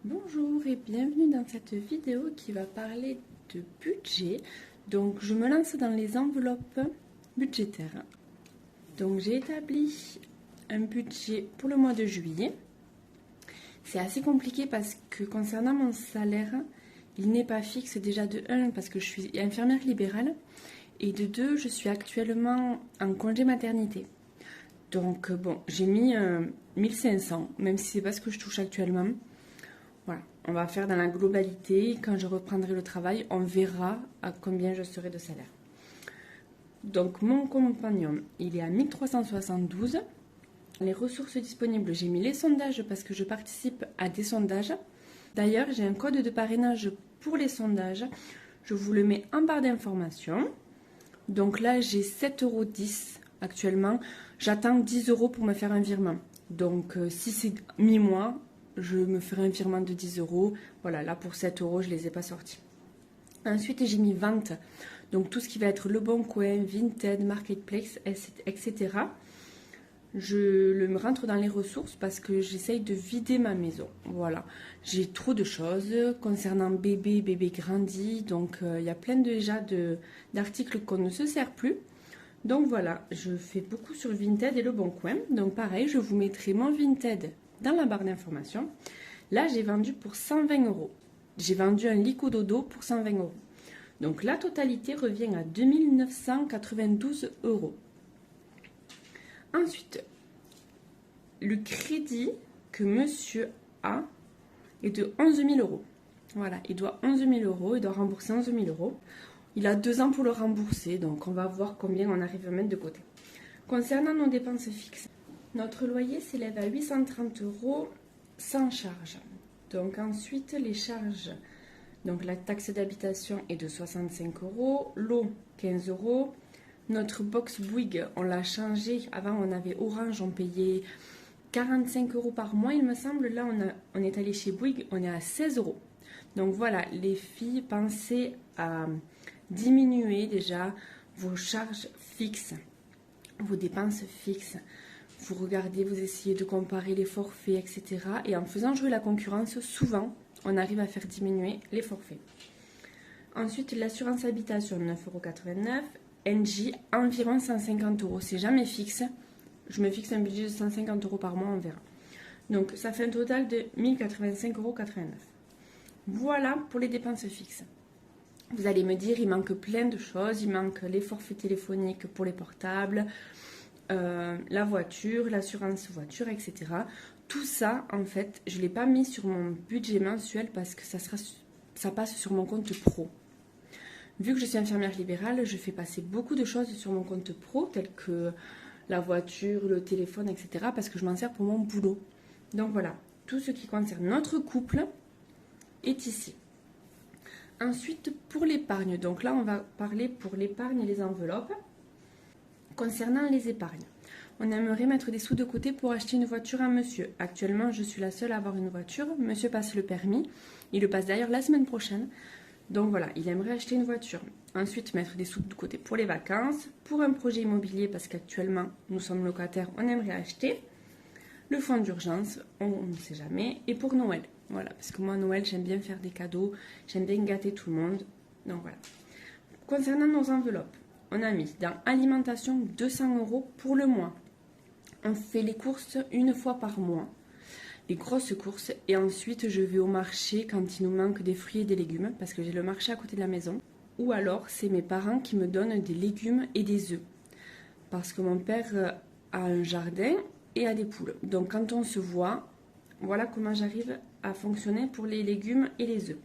Bonjour et bienvenue dans cette vidéo qui va parler de budget. Donc je me lance dans les enveloppes budgétaires. Donc j'ai établi un budget pour le mois de juillet. C'est assez compliqué parce que concernant mon salaire, il n'est pas fixe déjà de 1 parce que je suis infirmière libérale et de 2 je suis actuellement en congé maternité. Donc bon, j'ai mis 1500 même si c'est pas ce que je touche actuellement. Voilà, on va faire dans la globalité. Quand je reprendrai le travail, on verra à combien je serai de salaire. Donc, mon compagnon, il est à 1372. Les ressources disponibles, j'ai mis les sondages parce que je participe à des sondages. D'ailleurs, j'ai un code de parrainage pour les sondages. Je vous le mets en barre d'informations. Donc là, j'ai 7,10 € actuellement. J'attends 10 € pour me faire un virement. Donc, si c'est mi-mois, je me ferai un virement de 10 €. Voilà, là pour 7 € je ne les ai pas sortis. Ensuite, j'ai mis vente. Donc tout ce qui va être Le Bon Coin, Vinted, Marketplace, etc. Je le rentre dans les ressources parce que j'essaye de vider ma maison. Voilà, j'ai trop de choses concernant bébé grandi. Donc il y a plein déjà d'articles qu'on ne se sert plus. Donc voilà, je fais beaucoup sur Vinted et Le Bon Coin. Donc pareil, je vous mettrai mon Vinted dans la barre d'information. Là, j'ai vendu pour 120 €. J'ai vendu un Lico Dodo pour 120 €. Donc la totalité revient à 2992 €. Ensuite, le crédit que monsieur a est de 11 000 €. Voilà, il doit 11 000 €, il doit rembourser 11 000 €. Il a 2 ans pour le rembourser, donc on va voir combien on arrive à mettre de côté. Concernant nos dépenses fixes, notre loyer s'élève à 830 € sans charge. Donc ensuite, les charges. Donc la taxe d'habitation est de 65 €, l'eau 15 €. Notre box Bouygues, on l'a changé. Avant, on avait Orange, on payait 45 € par mois, il me semble. Là, on est allé chez Bouygues, on est à 16 €. Donc voilà, les filles, pensez à diminuer déjà vos charges fixes, vos dépenses fixes. Vous regardez, vous essayez de comparer les forfaits, etc. Et en faisant jouer la concurrence, souvent, on arrive à faire diminuer les forfaits. Ensuite, l'assurance habitation, 9,89 €. NJ, environ 150 €. C'est jamais fixe. Je me fixe un budget de 150 € par mois, on verra. Donc, ça fait un total de 1085,89 €. Voilà pour les dépenses fixes. Vous allez me dire, il manque plein de choses. Il manque les forfaits téléphoniques pour les portables, la voiture, l'assurance voiture, etc. Tout ça, en fait, je ne l'ai pas mis sur mon budget mensuel parce que ça passe sur mon compte pro. Vu que je suis infirmière libérale, je fais passer beaucoup de choses sur mon compte pro, telles que la voiture, le téléphone, etc. parce que je m'en sers pour mon boulot. Donc voilà, tout ce qui concerne notre couple est ici. Ensuite, pour l'épargne, donc là, on va parler pour l'épargne et les enveloppes. Concernant les épargnes, on aimerait mettre des sous de côté pour acheter une voiture à monsieur. Actuellement, je suis la seule à avoir une voiture. Monsieur passe le permis. Il le passe d'ailleurs la semaine prochaine. Donc voilà, il aimerait acheter une voiture. Ensuite, mettre des sous de côté pour les vacances, pour un projet immobilier parce qu'actuellement, nous sommes locataires, on aimerait acheter. Le fonds d'urgence, on ne sait jamais. Et pour Noël, voilà, parce que moi, Noël, j'aime bien faire des cadeaux, j'aime bien gâter tout le monde. Donc voilà. Concernant nos enveloppes, on a mis dans alimentation 200 € pour le mois. On fait les courses une fois par mois, les grosses courses, et ensuite je vais au marché quand il nous manque des fruits et des légumes, parce que j'ai le marché à côté de la maison. Ou alors c'est mes parents qui me donnent des légumes et des œufs, parce que mon père a un jardin et a des poules. Donc quand on se voit, voilà comment j'arrive à fonctionner pour les légumes et les œufs.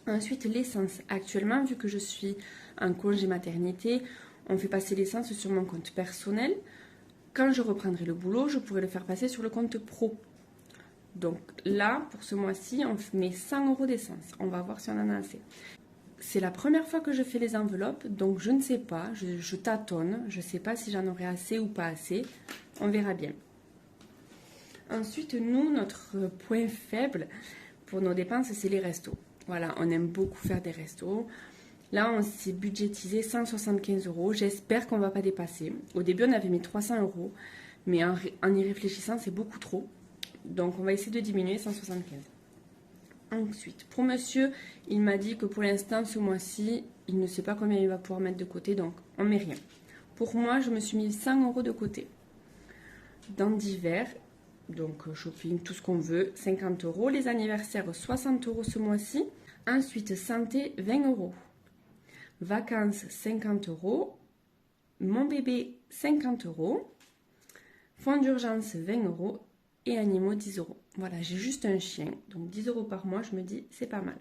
Ensuite, l'essence. Actuellement, vu que je suis en congé maternité, on fait passer l'essence sur mon compte personnel. Quand je reprendrai le boulot, je pourrai le faire passer sur le compte pro. Donc là, pour ce mois-ci, on met 100 € d'essence. On va voir si on en a assez. C'est la première fois que je fais les enveloppes, donc je ne sais pas, je tâtonne. Je ne sais pas si j'en aurai assez ou pas assez. On verra bien. Ensuite, nous, notre point faible pour nos dépenses, c'est les restos. Voilà, on aime beaucoup faire des restos. Là, on s'est budgétisé 175 €. J'espère qu'on ne va pas dépasser. Au début, on avait mis 300 €, mais en y réfléchissant, c'est beaucoup trop. Donc, on va essayer de diminuer 175. Ensuite, pour monsieur, il m'a dit que pour l'instant, ce mois-ci, il ne sait pas combien il va pouvoir mettre de côté, donc on met rien. Pour moi, je me suis mis 100 € de côté. Dans divers, donc shopping, tout ce qu'on veut, 50 €. Les anniversaires, 60 € ce mois-ci. Ensuite, santé, 20 €. Vacances, 50 €. Mon bébé, 50 €. Fonds d'urgence, 20 €. Et animaux, 10 €. Voilà, j'ai juste un chien. Donc 10 € par mois, je me dis, c'est pas mal.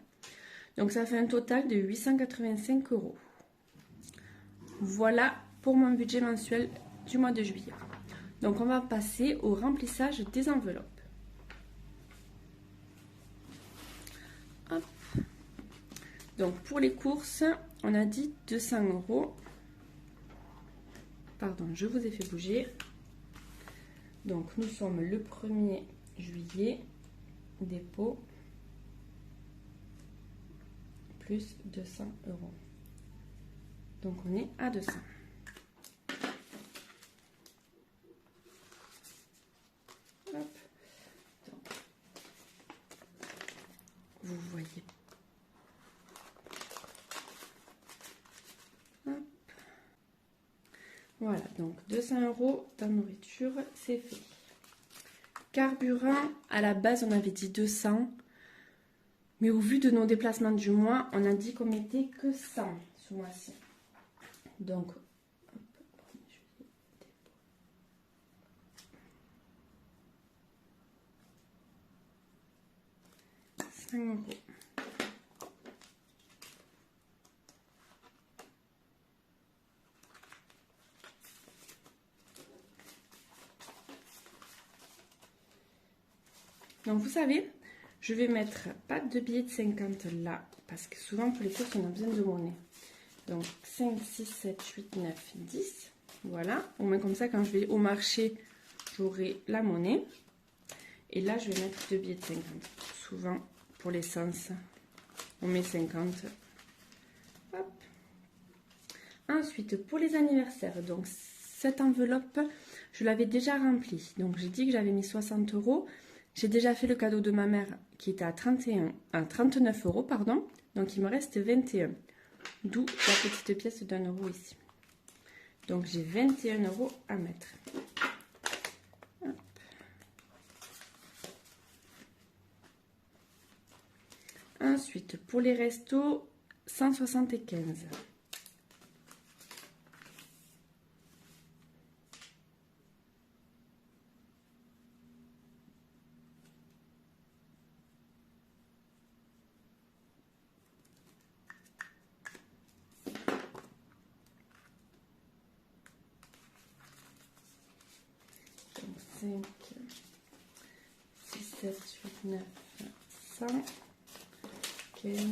Donc ça fait un total de 885 €. Voilà pour mon budget mensuel du mois de juillet. Donc on va passer au remplissage des enveloppes. Hop. Donc pour les courses, on a dit 200 €. Pardon, je vous ai fait bouger. Donc nous sommes le 1er juillet, dépôt, plus 200 €. Donc on est à 200. Hop. Donc, vous voyez. Hop. Voilà, donc 200 € dans nourriture, c'est fait. Carburant, à la base on avait dit 200, mais au vu de nos déplacements du mois, on a dit qu'on mettait que 100 ce mois-ci. Donc, hop, 5 €. Donc vous savez, je vais mettre pas de billets de 50 là, parce que souvent pour les courses on a besoin de monnaie. Donc 5, 6, 7, 8, 9, 10. Voilà, au moins comme ça quand je vais au marché, j'aurai la monnaie. Et là je vais mettre 2 billets de 50. Souvent pour l'essence, on met 50. Hop. Ensuite pour les anniversaires, donc cette enveloppe, je l'avais déjà remplie. Donc j'ai dit que j'avais mis 60 €. J'ai déjà fait le cadeau de ma mère qui était à 39 €, pardon. Donc il me reste 21. D'où la petite pièce d'1 € ici. Donc j'ai 21 € à mettre. Hop. Ensuite, pour les restos, 175. Donc 5, 6, 7, 8, 9, 100, 15,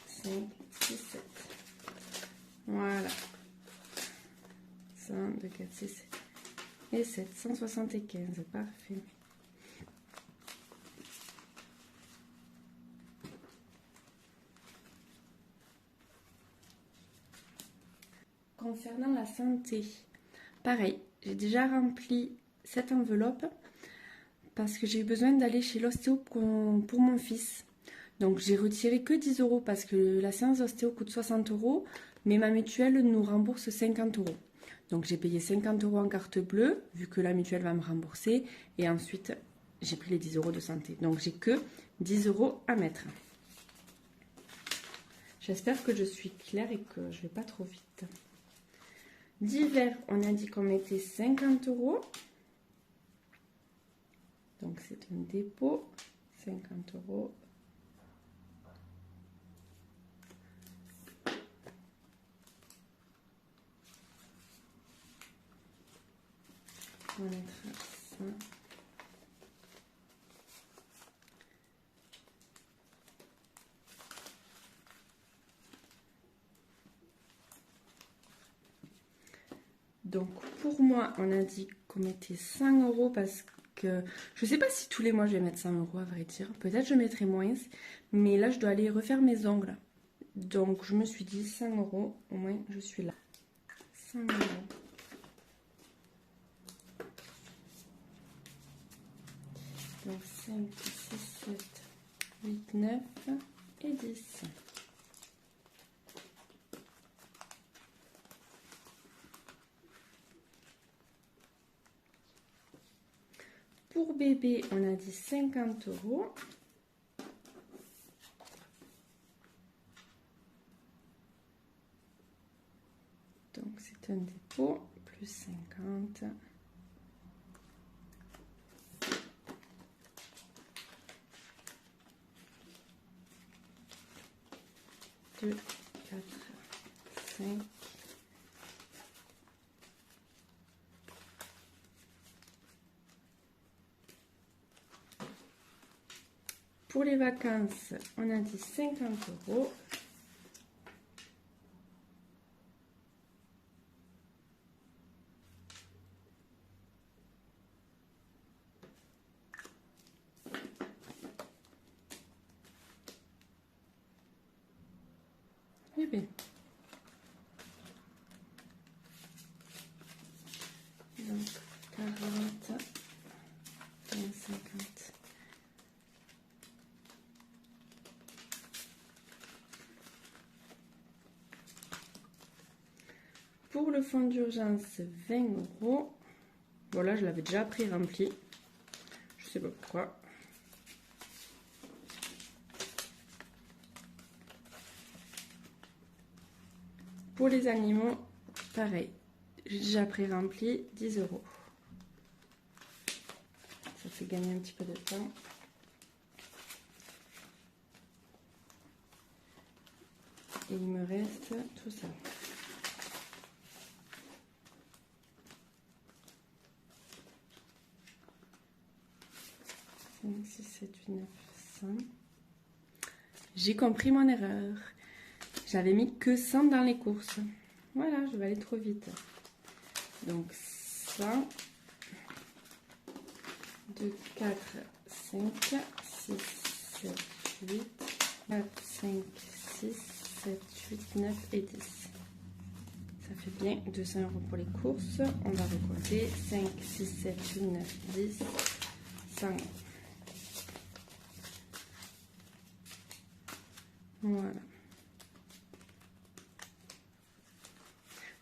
5, 6, 7. Voilà. 100, 2, 4, 6 et 7. 175. Parfait. Concernant la santé, pareil, j'ai déjà rempli cette enveloppe parce que j'ai eu besoin d'aller chez l'ostéo pour mon fils. Donc j'ai retiré que 10 € parce que la séance d'ostéo coûte 60 €, mais ma mutuelle nous rembourse 50 €. Donc j'ai payé 50 € en carte bleue, vu que la mutuelle va me rembourser, et ensuite j'ai pris les 10 € de santé. Donc j'ai que 10 € à mettre. J'espère que je suis claire et que je ne vais pas trop vite. Divers, on a dit qu'on mettait 50 €. Donc c'est un dépôt, 50 €. On va mettre ça. Donc pour moi, on a dit qu'on mettait 100 € parce que je sais pas si tous les mois je vais mettre 100 € à vrai dire. Peut-être je mettrai moins, mais là je dois aller refaire mes ongles. Donc je me suis dit 100 €, au moins je suis là. 100 €. Donc 5, 6, 7, 8, 9 et 10. Pour bébé, on a dit 50 €. Donc, c'est un dépôt, plus 50. Deux, 4, 5. Pour les vacances, on a dit 50 €. Eh bien. Donc, 40, 50. Pour le fonds d'urgence, 20 €. Voilà, je l'avais déjà pré-rempli. Je sais pas pourquoi. Pour les animaux, pareil. J'ai déjà pré-rempli 10 €. Ça fait gagner un petit peu de temps. Et il me reste tout ça. 5, 6, 7, 8, 9, 100. J'ai compris mon erreur. J'avais mis que 100 dans les courses. Voilà, je vais aller trop vite. Donc 100, 2, 4, 5, 6, 7, 8, 4, 5, 6, 7, 8, 9 et 10. Ça fait bien 200 € pour les courses. On va recompter 5, 6, 7, 8, 9, 10, 100 €. Voilà.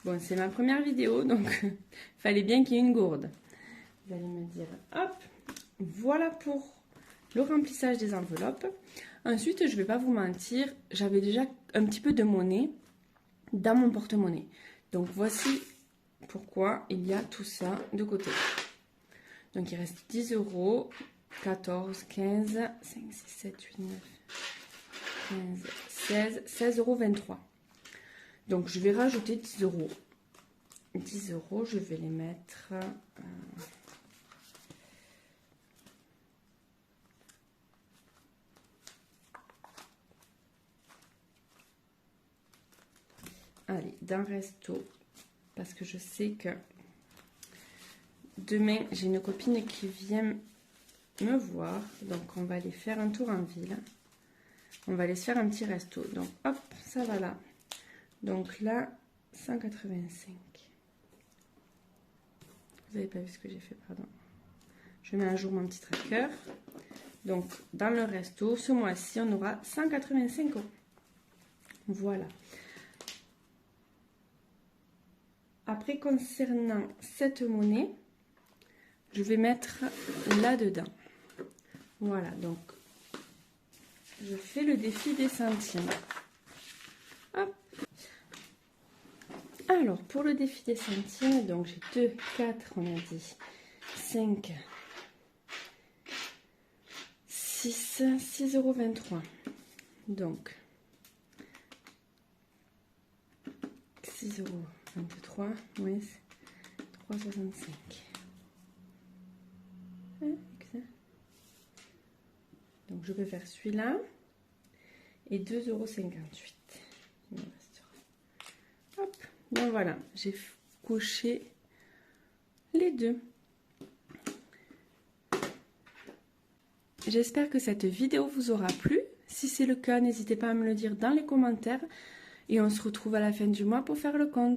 Bon, c'est ma première vidéo, donc fallait bien qu'il y ait une gourde. Vous allez me dire, hop, voilà pour le remplissage des enveloppes. Ensuite, je ne vais pas vous mentir, j'avais déjà un petit peu de monnaie dans mon porte-monnaie. Donc, voici pourquoi il y a tout ça de côté. Donc, il reste 10 €, 14, 15, 5, 6, 7, 8, 9, 15, 16, 16,23 €. Donc, je vais rajouter 10 €. 10 €, je vais les mettre... allez, d'un resto. Parce que je sais que demain, j'ai une copine qui vient me voir. Donc, on va aller faire un tour en ville. On va aller se faire un petit resto. Donc, hop, ça va là. Donc là, 185. Vous n'avez pas vu ce que j'ai fait, pardon. Je mets à jour mon petit tracker. Donc, dans le resto, ce mois-ci, on aura 185 €. Voilà. Après, concernant cette monnaie, je vais mettre là-dedans. Voilà, donc, je fais le défi des centimes. Hop. Alors, pour le défi des centimes, donc j'ai 2, 4, on a dit 5, 6, 6,23 €. Donc, 6,23 €, moins 3,65 €. Donc, je peux faire celui-là et 2,58 €. Hop. Donc voilà, j'ai coché les deux. J'espère que cette vidéo vous aura plu. Si c'est le cas, n'hésitez pas à me le dire dans les commentaires. Et on se retrouve à la fin du mois pour faire le compte.